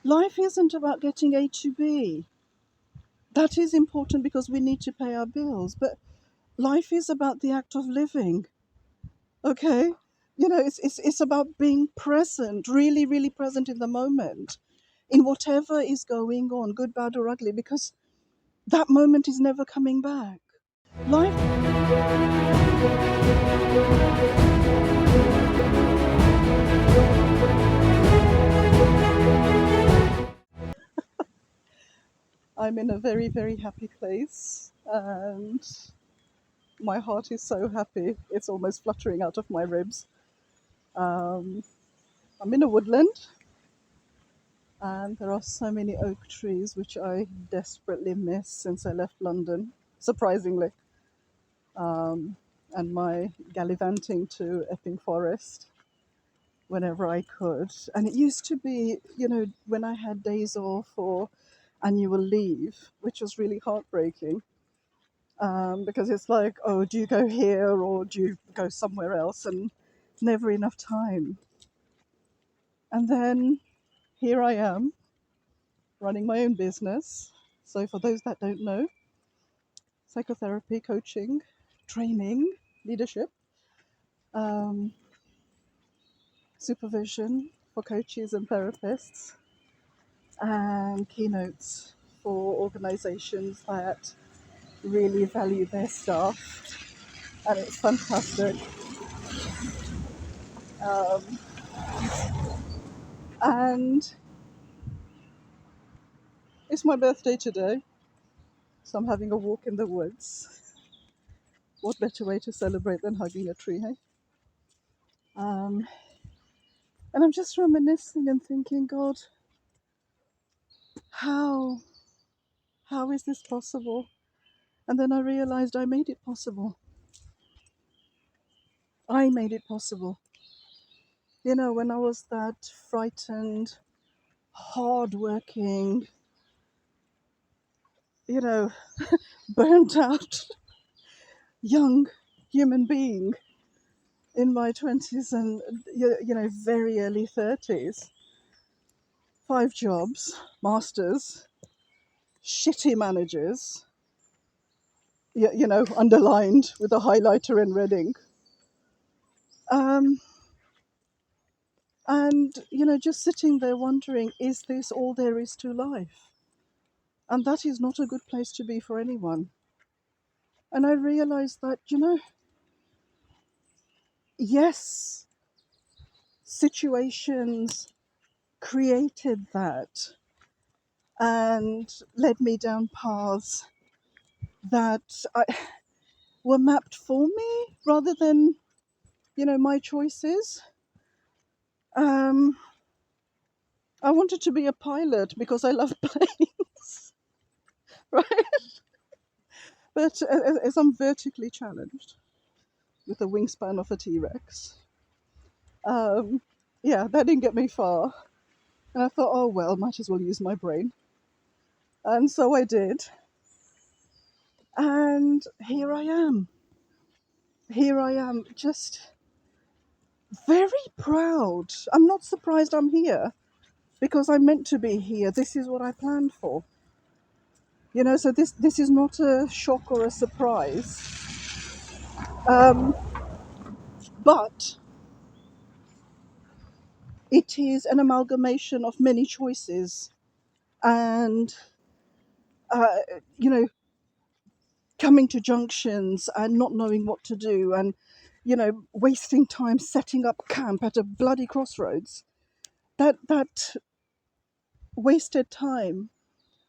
Life isn't about getting A to B. That is important because we need to pay our bills, but life is about the act of living. Okay, it's about being present, really, really present in the moment, in whatever is going on, good, bad, or ugly, because that moment is never coming back. Life. I'm in a very, very happy place, and my heart is so happy. It's almost fluttering out of my ribs. Um, I'm in a woodland, and there are so many oak trees which I desperately miss since I left London, surprisingly. And my gallivanting to Epping Forest whenever I could. And it used to be, when I had days off or annual leave, which was really heartbreaking, because it's like, oh, do you go here or do you go somewhere else? And never enough time. And then here I am running my own business. So, for those that don't know, psychotherapy, coaching, training, leadership, um, supervision for coaches and therapists, and keynotes for organizations that really value their staff. And it's fantastic. Um, and it's my birthday today, so I'm having a walk in the woods. What better way to celebrate than hugging a tree, hey? Um, and I'm just reminiscing and thinking, God, how how is this possible? And then I realized I made it possible. I made it possible. When I was that frightened, hardworking, you know, burnt out young human being in my 20s and, very early 30s, 5 jobs, masters, shitty managers, underlined with a highlighter in red ink. Um, and, just sitting there wondering, is this all there is to life? And that is not a good place to be for anyone. And I realized that, yes, situations created that and led me down paths that were mapped for me rather than, my choices. Um, I wanted to be a pilot because I love planes, right? But as I'm vertically challenged with the wingspan of a T Rex, um, yeah, that didn't get me far. And I thought, oh well, might as well use my brain. And so I did. And here I am. Here I am, just very proud. I'm not surprised I'm here because I'm meant to be here. This is what I planned for. So this is not a shock or a surprise. Um, but it is an amalgamation of many choices and, uh, you know, coming to junctions and not knowing what to do and, wasting time setting up camp at a bloody crossroads. That wasted time,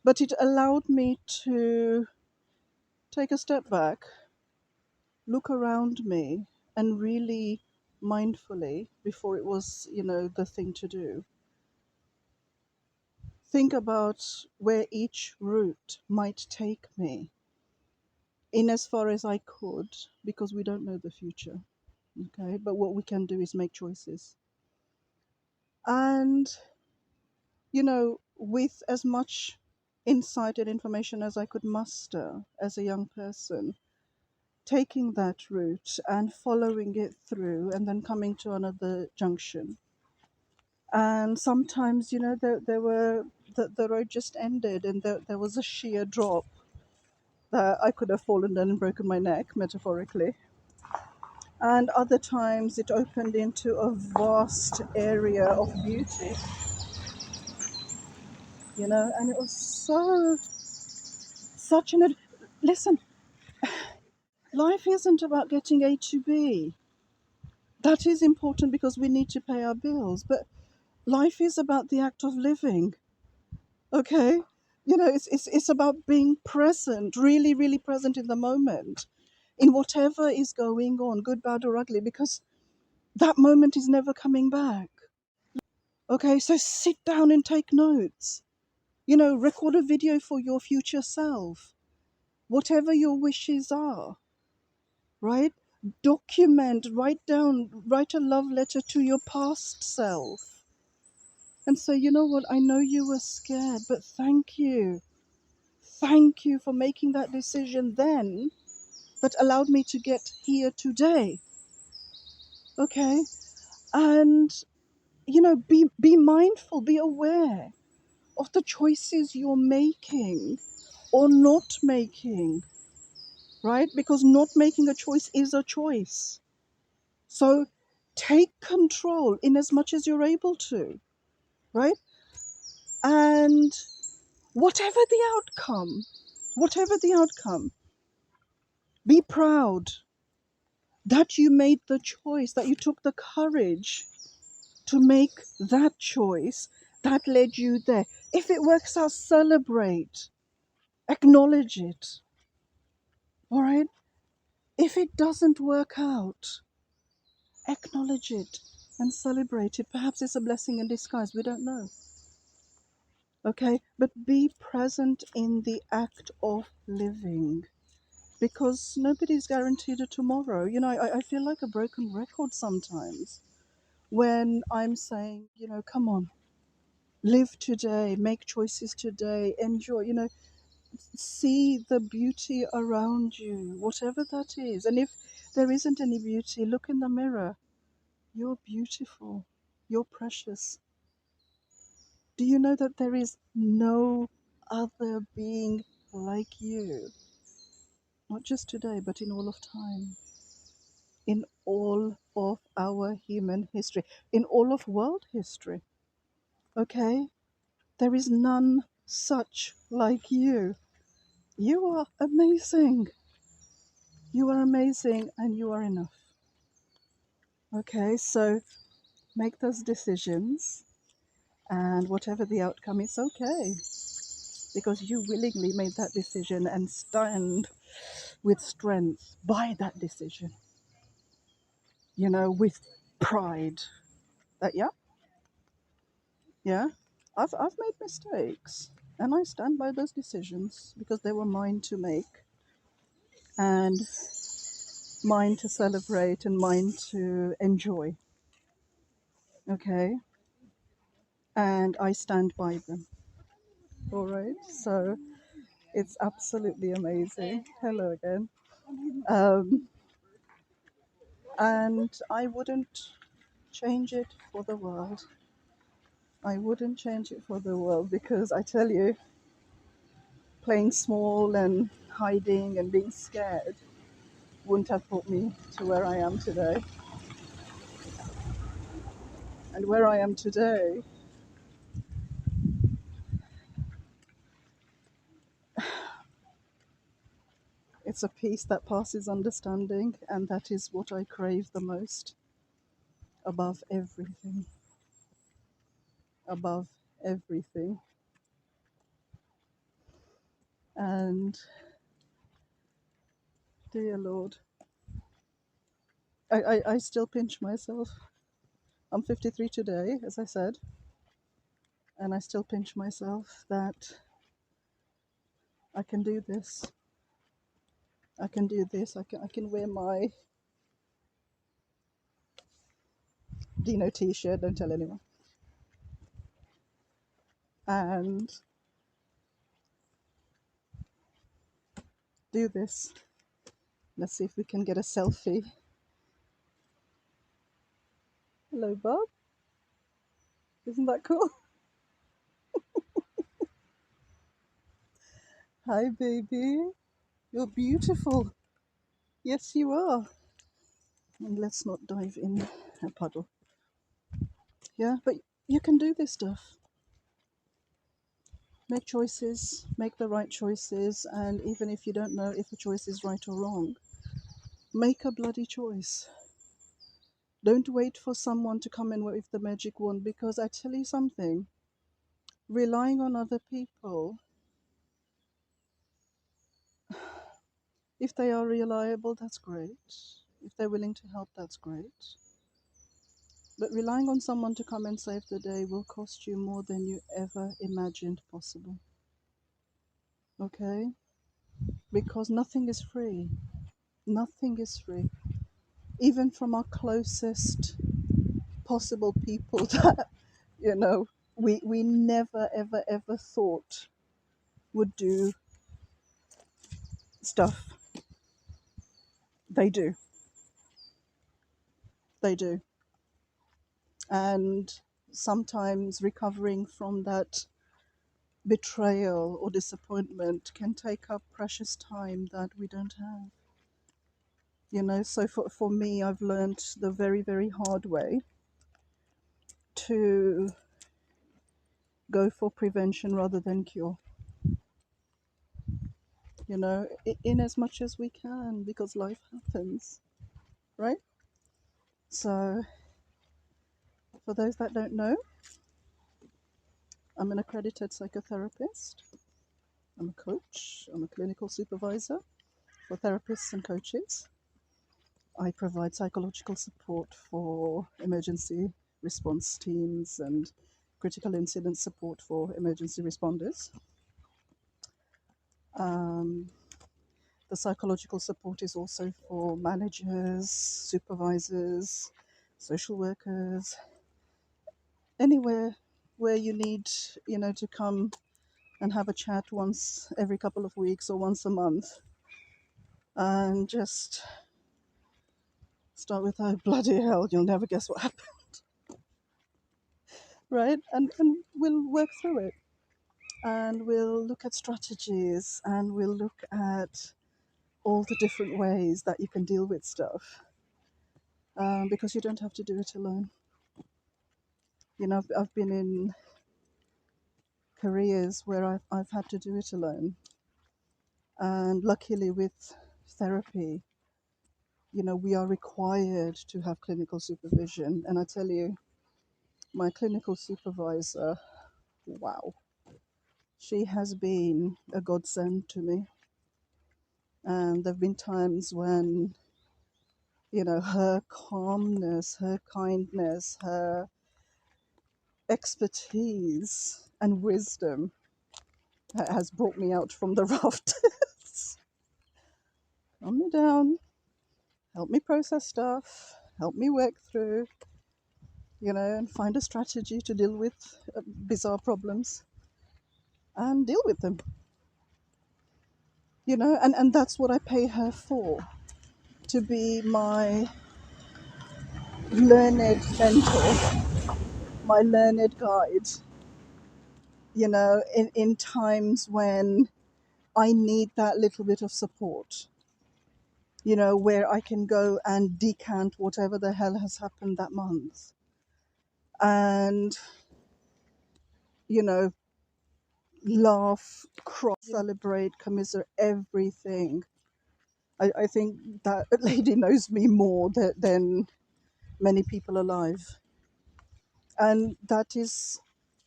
but it allowed me to take a step back, look around me, and really mindfully, before it was, the thing to do, think about where each route might take me in as far as I could, because we don't know the future. Okay, but what we can do is make choices. And, with as much insight and information as I could muster as a young person, taking that route and following it through and then coming to another junction And sometimes, there were the road just ended, and there was a sheer drop that I could have fallen down and broken my neck, metaphorically. And other times it opened into a vast area of beauty, and it was such an. Listen, life isn't about getting A to B. That is important because we need to pay our bills, but life is about the act of living, okay? It's about being present, really, really present in the moment, in whatever is going on, good, bad, or ugly, because that moment is never coming back. Okay, so sit down and take notes. Record a video for your future self, whatever your wishes are, right? Document, write down, write a love letter to your past self. And say, you know what, I know you were scared, but thank you. Thank you for making that decision then that allowed me to get here today. Okay? And, be mindful, be aware of the choices you're making or not making, right? Because not making a choice is a choice. So take control in as much as you're able to, right? And whatever the outcome, be proud that you made the choice, that you took the courage to make that choice that led you there. If it works out, celebrate, acknowledge it, all right? If it doesn't work out, acknowledge it and celebrate it. Perhaps it's a blessing in disguise, we don't know. Okay, but be present in the act of living, because nobody's guaranteed a tomorrow. I feel like a broken record sometimes when I'm saying, come on, live today, make choices today, enjoy, see the beauty around you, whatever that is. And if there isn't any beauty, look in the mirror. You're beautiful, you're precious. Do you know that there is no other being like you? Not just today, but in all of time, in all of our human history, in all of world history. Okay? There is none such like you. You are amazing. You are amazing and you are enough. Okay, so make those decisions, and whatever the outcome, it's okay, because you willingly made that decision, and stand with strength by that decision, with pride. That, yeah, I've made mistakes, and I stand by those decisions because they were mine to make, and mine to celebrate, and mine to enjoy. Okay, and I stand by them. All right, so it's absolutely amazing. Hello again. Um, and I wouldn't change it for the world. I wouldn't change it for the world, because I tell you, playing small and hiding and being scared wouldn't have brought me to where I am today. And where I am today, it's a peace that passes understanding, and that is what I crave the most, above everything. Above everything. And dear Lord, I still pinch myself. I'm 53 today, as I said, and I still pinch myself that I can do this. I can do this. I can wear my Dino t-shirt, don't tell anyone, and do this. Let's see if we can get a selfie. Hello, Bob. Isn't that cool? Hi, baby. You're beautiful. Yes, you are. And let's not dive in a puddle. Yeah, but you can do this stuff. Make choices, make the right choices, and even if you don't know if a choice is right or wrong, make a bloody choice. Don't wait for someone to come in with the magic wand, because I tell you something, relying on other people, if they are reliable, that's great. If they're willing to help, that's great. But relying on someone to come and save the day will cost you more than you ever imagined possible. Okay? Because nothing is free. Nothing is free. Even from our closest possible people that, you know, we never, ever, ever thought would do stuff. They do. They do. And sometimes recovering from that betrayal or disappointment can take up precious time that we don't have. You know, so for me, I've learned the very, very hard way to go for prevention rather than cure. You know, in as much as we can, because life happens, right? So, for those that don't know, I'm an accredited psychotherapist. I'm a coach. I'm a clinical supervisor for therapists and coaches. I provide psychological support for emergency response teams and critical incident support for emergency responders. Um, the psychological support is also for managers, supervisors, social workers, anywhere where you need, you know, to come and have a chat once every couple of weeks or once a month and just start with, oh, bloody hell, you'll never guess what happened, right? And we'll work through it, and we'll look at strategies, and we'll look at all the different ways that you can deal with stuff, because you don't have to do it alone. You know, I've been in careers where I've had to do it alone, and luckily with therapy, you know, we are required to have clinical supervision. And I tell you, my clinical supervisor, wow, she has been a godsend to me. And there have been times when, you know, her calmness, her kindness, her expertise and wisdom has brought me out from the rafters. Calm me down, help me process stuff, help me work through, you know, and find a strategy to deal with bizarre problems and deal with them, you know, and that's what I pay her for, to be my learned mentor, my learned guide, you know, in times when I need that little bit of support, you know, where I can go and decant whatever the hell has happened that month and, you know, laugh, cry, celebrate, commiserate, everything. I think that lady knows me more than many people alive. And that is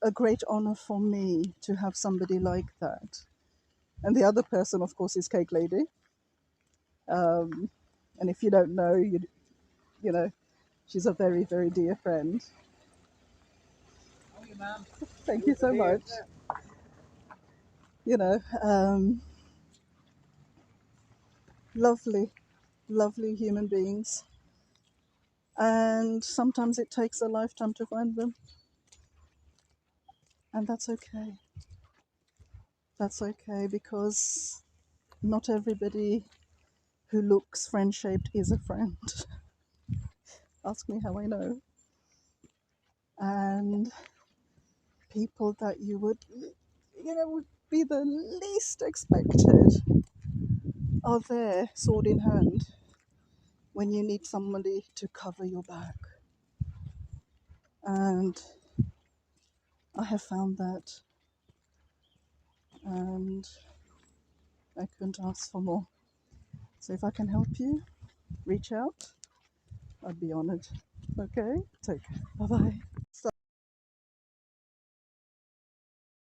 a great honor for me to have somebody like that. And the other person, of course, is Cake Lady. And if you don't know, you know, she's a very, very dear friend. Thank you so much. You know, lovely, lovely human beings. And sometimes it takes a lifetime to find them. And that's okay. That's okay, because not everybody who looks friend shaped is a friend. Ask me how I know. And people that you would, would be the least expected are there, sword in hand, when you need somebody to cover your back. And I have found that, and I couldn't ask for more. So if I can help you, reach out. I'd be honored. Okay, take care. Bye bye.